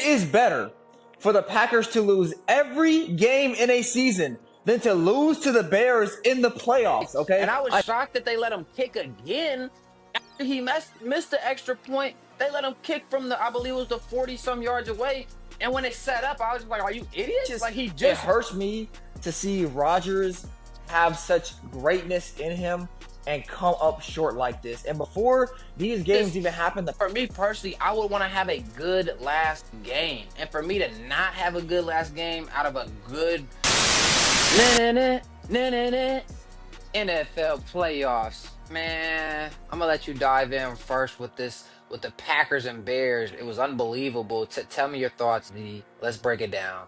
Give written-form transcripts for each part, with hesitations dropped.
is better for the Packers to lose every game in a season than to lose to the Bears in the playoffs, okay? And I was shocked that they let him kick again after he missed the extra point. They let him kick from I believe it was the 40-some yards away. And when it set up, I was just like, are you idiots? It hurts me to see Rodgers have such greatness in him and come up short like this. And before these games even happened, for me personally, I would want to have a good last game. And for me to not have a good last game out of a good NFL playoffs, man, I'm gonna let you dive in first with the Packers and Bears. It was unbelievable. Tell me your thoughts, D. Let's break it down.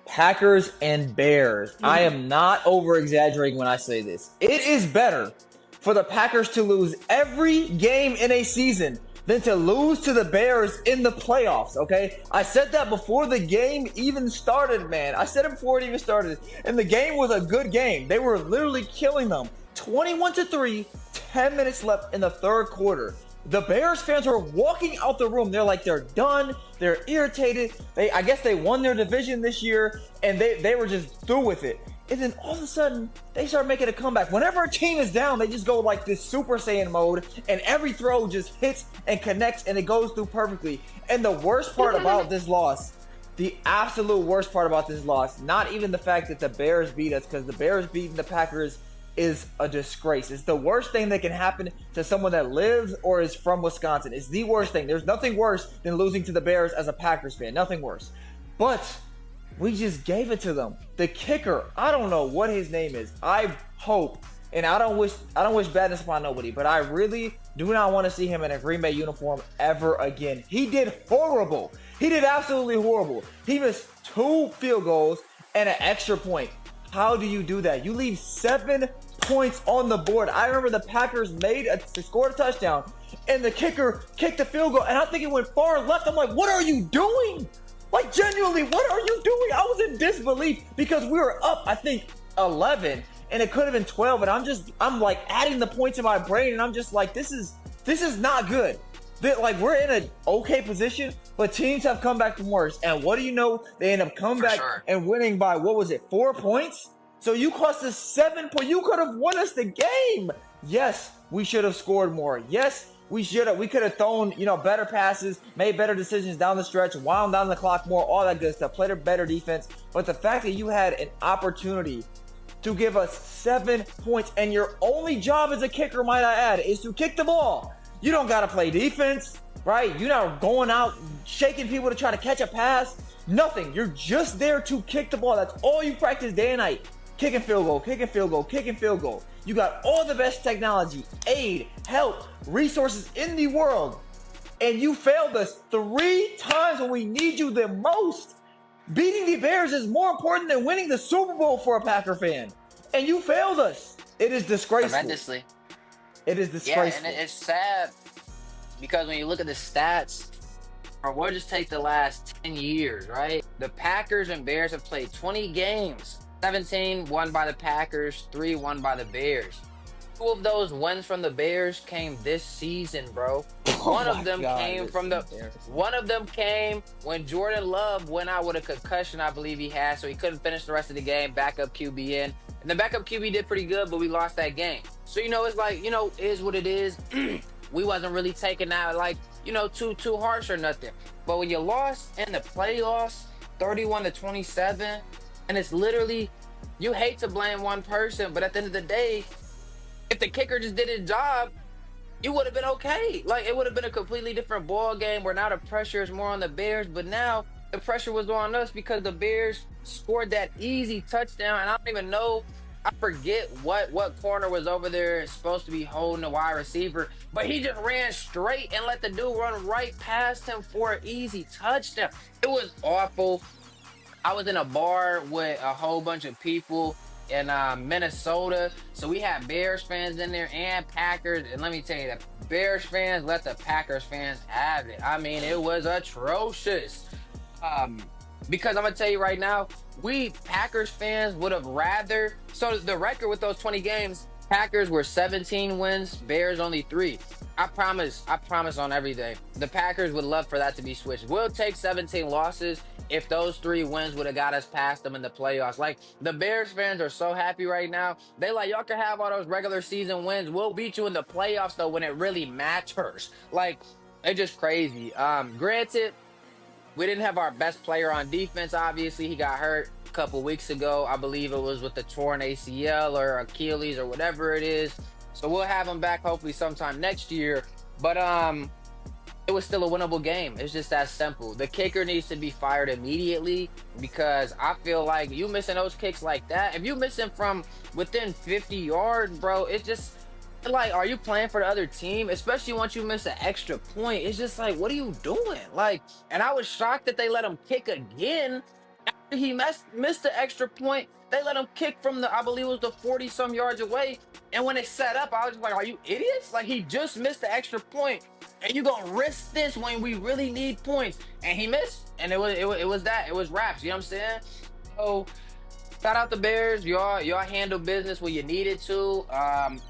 Packers and Bears. I am not over-exaggerating when I say this. It is better for the Packers to lose every game in a season than to lose to the Bears in the playoffs, okay? I said that before the game even started, man. I said it before it even started. And the game was a good game. They were literally killing them. 21-3, 10 minutes left in the third quarter. The Bears fans were walking out the room. They're like, they're done. They're irritated. I guess they won their division this year, and they were just through with it. And then all of a sudden, they start making a comeback. Whenever a team is down, they just go like this Super Saiyan mode, and every throw just hits and connects, and it goes through perfectly. And the worst part about this loss, the absolute worst part about this loss, not even the fact that the Bears beat us, because the Bears beating the Packers is a disgrace. It's the worst thing that can happen to someone that lives or is from Wisconsin. It's the worst thing. There's nothing worse than losing to the Bears as a Packers fan. Nothing worse. But we just gave it to them. The kicker, I don't know what his name is. I hope, and I don't wish badness upon nobody, but I really do not want to see him in a Green Bay uniform ever again. He did horrible. He did absolutely horrible. He missed 2 field goals and an extra point. How do you do that? You leave 7 points on the board. I remember the Packers scored a touchdown, and the kicker kicked the field goal, and I think it went far left. I'm like, what are you doing? Like, genuinely, what are you doing? I was in disbelief because we were up, I think, 11, and it could have been 12, and I'm like adding the points in my brain, and I'm just like, this is not good. Like, we're in an okay position, but teams have come back from worse. And what do you know? They end up coming back and winning by, 4 points? So you cost us 7 points. You could have won us the game. Yes, we should have scored more. Yes, we should have. We could have thrown, better passes, made better decisions down the stretch, wound down the clock more, all that good stuff, played a better defense. But the fact that you had an opportunity to give us 7 points, and your only job as a kicker, might I add, is to kick the ball. You don't got to play defense, right? You're not going out shaking people to try to catch a pass. Nothing. You're just there to kick the ball. That's all you practice day and night. Kicking field goal, kicking field goal, kicking field goal. You got all the best technology, aid, help, resources in the world. And you failed us 3 times when we need you the most. Beating the Bears is more important than winning the Super Bowl for a Packer fan. And you failed us. It is disgraceful. Tremendously. It is disgraceful. Yeah, and it's sad because when you look at the stats, or we'll just take the last 10 years, right? The Packers and Bears have played 20 games. 17 won by the Packers, 3 won by the Bears. 2 of those wins from the Bears came this season, bro. One of them came when Jordan Love went out with a concussion, I believe he had, so he couldn't finish the rest of the game. Backup QB in. And the backup QB did pretty good, but we lost that game. So, it's like, it is what it is. We wasn't really taking that, like, too harsh or nothing. But when you lost in the playoffs, 31-27, and it's literally, you hate to blame one person, but at the end of the day, if the kicker just did his job, you would have been okay. Like, it would have been a completely different ball game where now the pressure is more on the Bears, but now the pressure was on us because the Bears scored that easy touchdown, and I don't even know, I forget what corner was over there supposed to be holding the wide receiver, but he just ran straight and let the dude run right past him for an easy touchdown. It was awful. I was in a bar with a whole bunch of people in Minnesota, so we had Bears fans in there and Packers, and let me tell you, that Bears fans let the Packers fans have it. I mean, it was atrocious. Because I'm gonna tell you right now, we Packers fans would have rather. So the record with those 20 games, Packers were 17 wins, Bears only 3. I promise on everything. The Packers would love for that to be switched. We'll take 17 losses if those 3 wins would have got us past them in the playoffs. Like, the Bears fans are so happy right now. They like, y'all can have all those regular season wins. We'll beat you in the playoffs though when it really matters. Like, it's just crazy. Granted, we didn't have our best player on defense. Obviously, he got hurt a couple weeks ago. I believe it was with the torn ACL or Achilles or whatever it is. So we'll have him back hopefully sometime next year. But it was still a winnable game. It's just that simple. The kicker needs to be fired immediately because I feel like you missing those kicks like that. If you missing from within 50 yards, bro, it's just like, are you playing for the other team? Especially once you miss an extra point. It's just like, what are you doing? Like, and I was shocked that they let him kick again. After he missed the extra point, they let him kick from I believe it was the 40 some yards away. And when it set up, I was just like, are you idiots? Like, he just missed the extra point, and you gonna risk this when we really need points? And he missed, and it was raps. You know what I'm saying? So shout out the Bears. Y'all handle business when you needed to.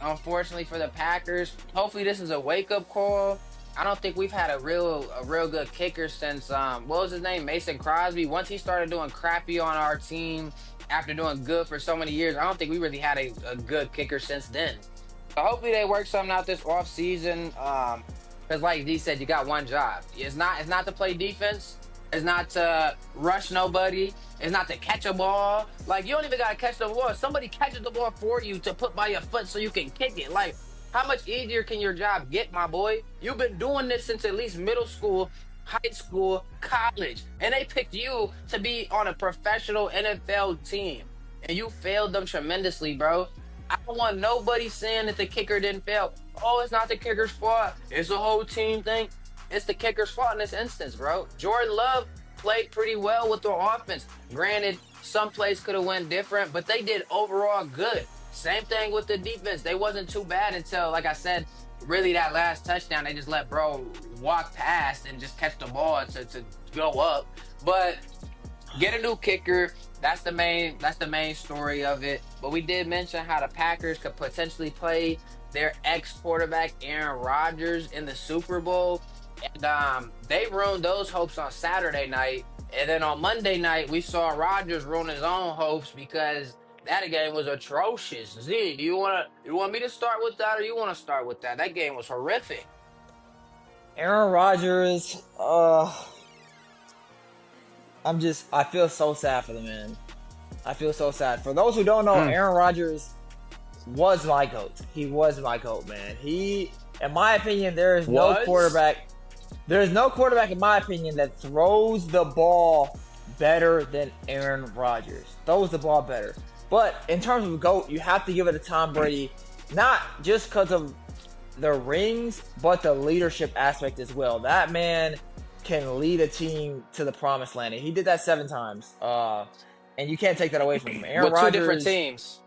Unfortunately for the Packers, hopefully this is a wake up call. I don't think we've had a real good kicker since what was his name, Mason Crosby. Once he started doing crappy on our team after doing good for so many years, I don't think we really had a good kicker since then. So hopefully they work something out this off season. Because like D said, you got one job. It's not to play defense. It's not to rush nobody. It's not to catch a ball. Like, you don't even gotta catch the ball. Somebody catches the ball for you to put by your foot so you can kick it. Like, how much easier can your job get, my boy? You've been doing this since at least middle school, high school, college, and they picked you to be on a professional NFL team, and you failed them tremendously, bro. I don't want nobody saying that the kicker didn't fail. Oh, it's not the kicker's fault. It's a whole team thing. It's the kicker's fault in this instance, bro. Jordan Love played pretty well with their offense. Granted, some plays could have went different, but they did overall good. Same thing with the defense. They wasn't too bad until, like I said, really that last touchdown, they just let bro walk past and just catch the ball to go up. But get a new kicker. That's the main story of it. But we did mention how the Packers could potentially play their ex-quarterback Aaron Rodgers in the Super Bowl. And they ruined those hopes on Saturday night. And then on Monday night, we saw Rodgers ruin his own hopes because that game was atrocious. Z, do you want me to start with that, or you want to start with that? That game was horrific. Aaron Rodgers, I feel so sad for the man. I feel so sad. For those who don't know, Aaron Rodgers was my GOAT. He was my GOAT, man. He, in my opinion, there is no quarterback in my opinion that throws the ball better than Aaron Rodgers. Throws the ball better. But in terms of GOAT, you have to give it to Tom Brady, not just because of the rings, but the leadership aspect as well. That man can lead a team to the promised land. And he did that 7 times. And you can't take that away from him. Aaron Rodgers, 2 different teams.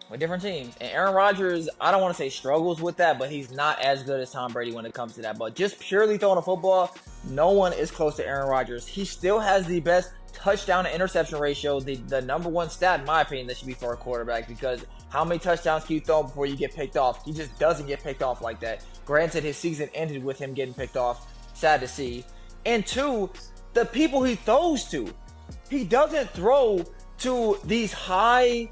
With different teams. And Aaron Rodgers, I don't want to say struggles with that, but he's not as good as Tom Brady when it comes to that. But just purely throwing a football, no one is close to Aaron Rodgers. He still has the best touchdown to interception ratio, the number one stat in my opinion that should be for a quarterback, because how many touchdowns can you throw before you get picked off? He just doesn't get picked off like that. Granted, his season ended with him getting picked off. Sad to see. And 2, the people he throws to. He doesn't throw to these high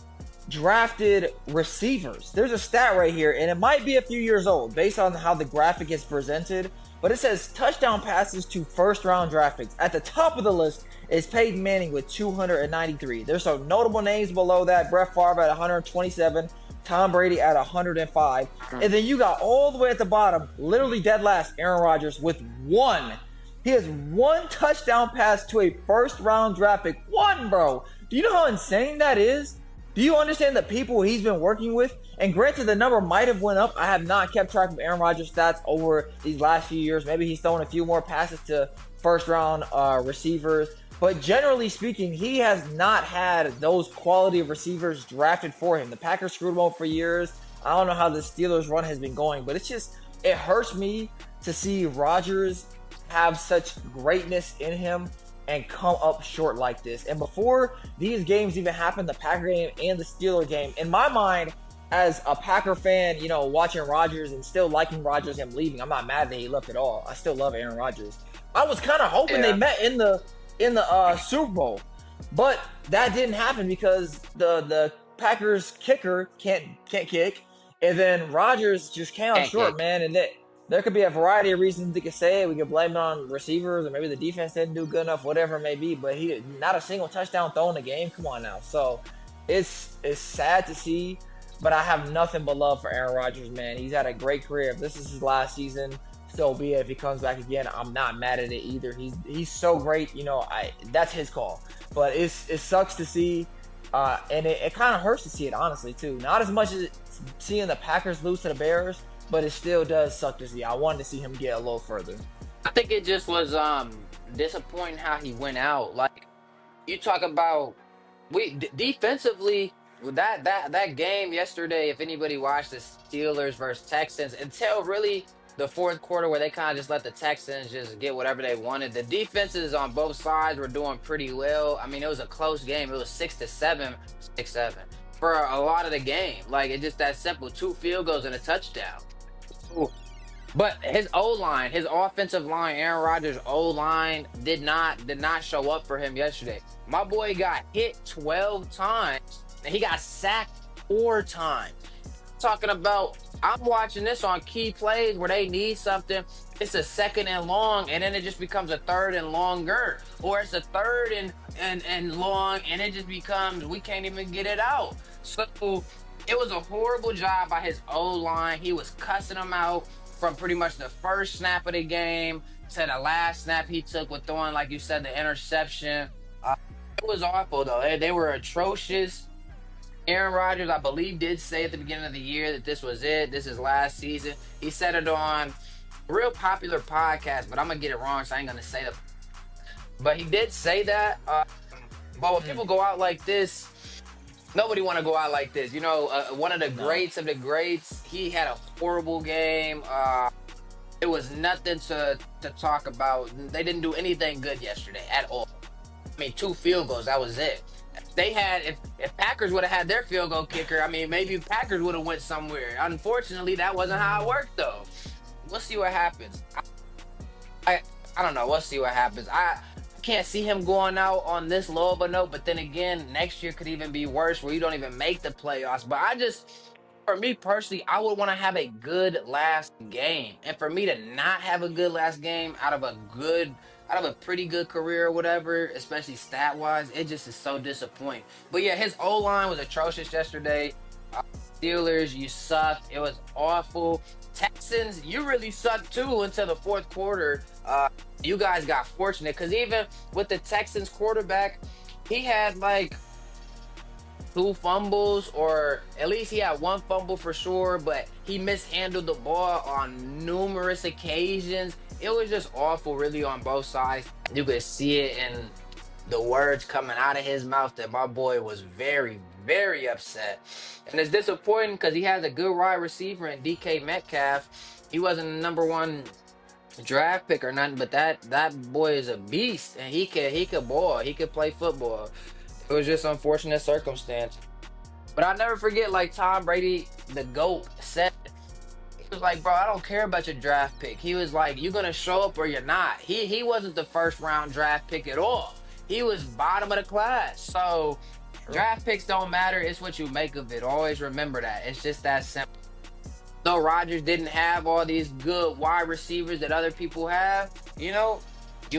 drafted receivers. There's a stat right here, and it might be a few years old based on how the graphic is presented, but it says touchdown passes to first round draft picks. At the top of the list is Peyton Manning with 293. There's some notable names below that. Brett Favre at 127, Tom Brady at 105, and then you got all the way at the bottom, literally dead last, Aaron Rodgers with 1. He has 1 touchdown pass to a first round draft pick. 1, bro. Do you know how insane that is? Do you understand the people he's been working with? And granted, the number might have went up. I have not kept track of Aaron Rodgers' stats over these last few years. Maybe he's thrown a few more passes to first-round receivers. But generally speaking, he has not had those quality of receivers drafted for him. The Packers screwed him over for years. I don't know how the Steelers' run has been going, but it hurts me to see Rodgers have such greatness in him and come up short like this. And before these games even happened, the Packer game and the Steeler game, in my mind, as a Packer fan, watching Rodgers and still liking Rodgers and leaving, I'm not mad that he left at all. I still love Aaron Rodgers. I was kind of hoping they Yeah. met in the Super Bowl, but that didn't happen because the Packers kicker can't kick, and then Rodgers just came out Can't short, kick. man. And there could be a variety of reasons they could say it. We could blame it on receivers, or maybe the defense didn't do good enough, whatever it may be. But he not a single touchdown throw in the game. Come on now. So it's sad to see, but I have nothing but love for Aaron Rodgers, man. He's had a great career. If this is his last season, so be it. If he comes back again, I'm not mad at it either. He's so great. That's his call. But it sucks to see, and it kind of hurts to see it, honestly, too. Not as much as seeing the Packers lose to the Bears, but it still does suck to see. I wanted to see him get a little further. I think it just was disappointing how he went out. Like you talk about defensively with that game yesterday. If anybody watched the Steelers versus Texans until really the fourth quarter where they kind of just let the Texans just get whatever they wanted, the defenses on both sides were doing pretty well. I mean, it was a close game. It was 6-7, 6-7 for a lot of the game. Like it's just that simple: 2 field goals and a touchdown. But his O line, his offensive line, Aaron Rodgers' O line did not show up for him yesterday. My boy got hit 12 times and he got sacked 4 times. Talking about, I'm watching this on key plays where they need something. It's a 2nd and long, and then it just becomes a 3rd and longer, or it's a 3rd and long, and it just becomes we can't even get it out. So it was a horrible job by his O line. He was cussing them out from pretty much the first snap of the game to the last snap he took with throwing, like you said, the interception. It was awful though. They were atrocious. Aaron Rodgers, I believe, did say at the beginning of the year that this was it. This is last season. He said it on a real popular podcast, but I'm going to get it wrong, so I ain't going to say that. But he did say that. But when people go out like this, nobody want to go out like this. One of the greats of the greats, he had a horrible game. It was nothing to talk about. They didn't do anything good yesterday at all. I mean, 2 field goals, that was it. If Packers would have had their field goal kicker, I mean, maybe Packers would have went somewhere. Unfortunately, that wasn't how it worked, though. We'll see what happens. I don't know. We'll see what happens. I can't see him going out on this low of a note, but then again, next year could even be worse where you don't even make the playoffs. But for me personally, I would want to have a good last game. And for me to not have a good last game out of a pretty good career or whatever, especially stat-wise, it just is so disappointing. But yeah, his O-line was atrocious yesterday. Steelers, you sucked. It was awful. Texans, you really sucked too until the fourth quarter. You guys got fortunate because even with the Texans quarterback, he had like 2 fumbles, or at least he had 1 fumble for sure, but he mishandled the ball on numerous occasions. It was just awful, really, on both sides. You could see it in the words coming out of his mouth that my boy was very, very upset. And it's disappointing because he has a good wide receiver in DK Metcalf. He wasn't a number 1 draft pick or nothing, but that boy is a beast, and he could ball. He could play football. It was just unfortunate circumstance. But I'll never forget, like Tom Brady, the GOAT, said, he was like, bro, I don't care about your draft pick. He was like, you're going to show up or you're not. He wasn't the first round draft pick at all. He was bottom of the class. So draft picks don't matter. It's what you make of it. Always remember that. It's just that simple. Though Rodgers didn't have all these good wide receivers that other people have, you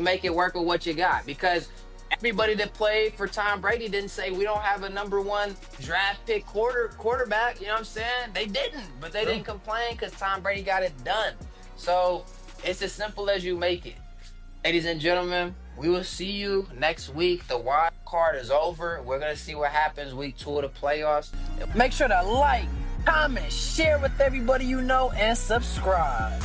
make it work with what you got. Because everybody that played for Tom Brady didn't say we don't have a number 1 draft pick quarterback. You know what I'm saying? They didn't, but they didn't complain because Tom Brady got it done. So it's as simple as you make it. Ladies and gentlemen, we will see you next week. The wild card is over. We're going to see what happens week 2 of the playoffs. Make sure to like, comment, share with everybody you know, and subscribe.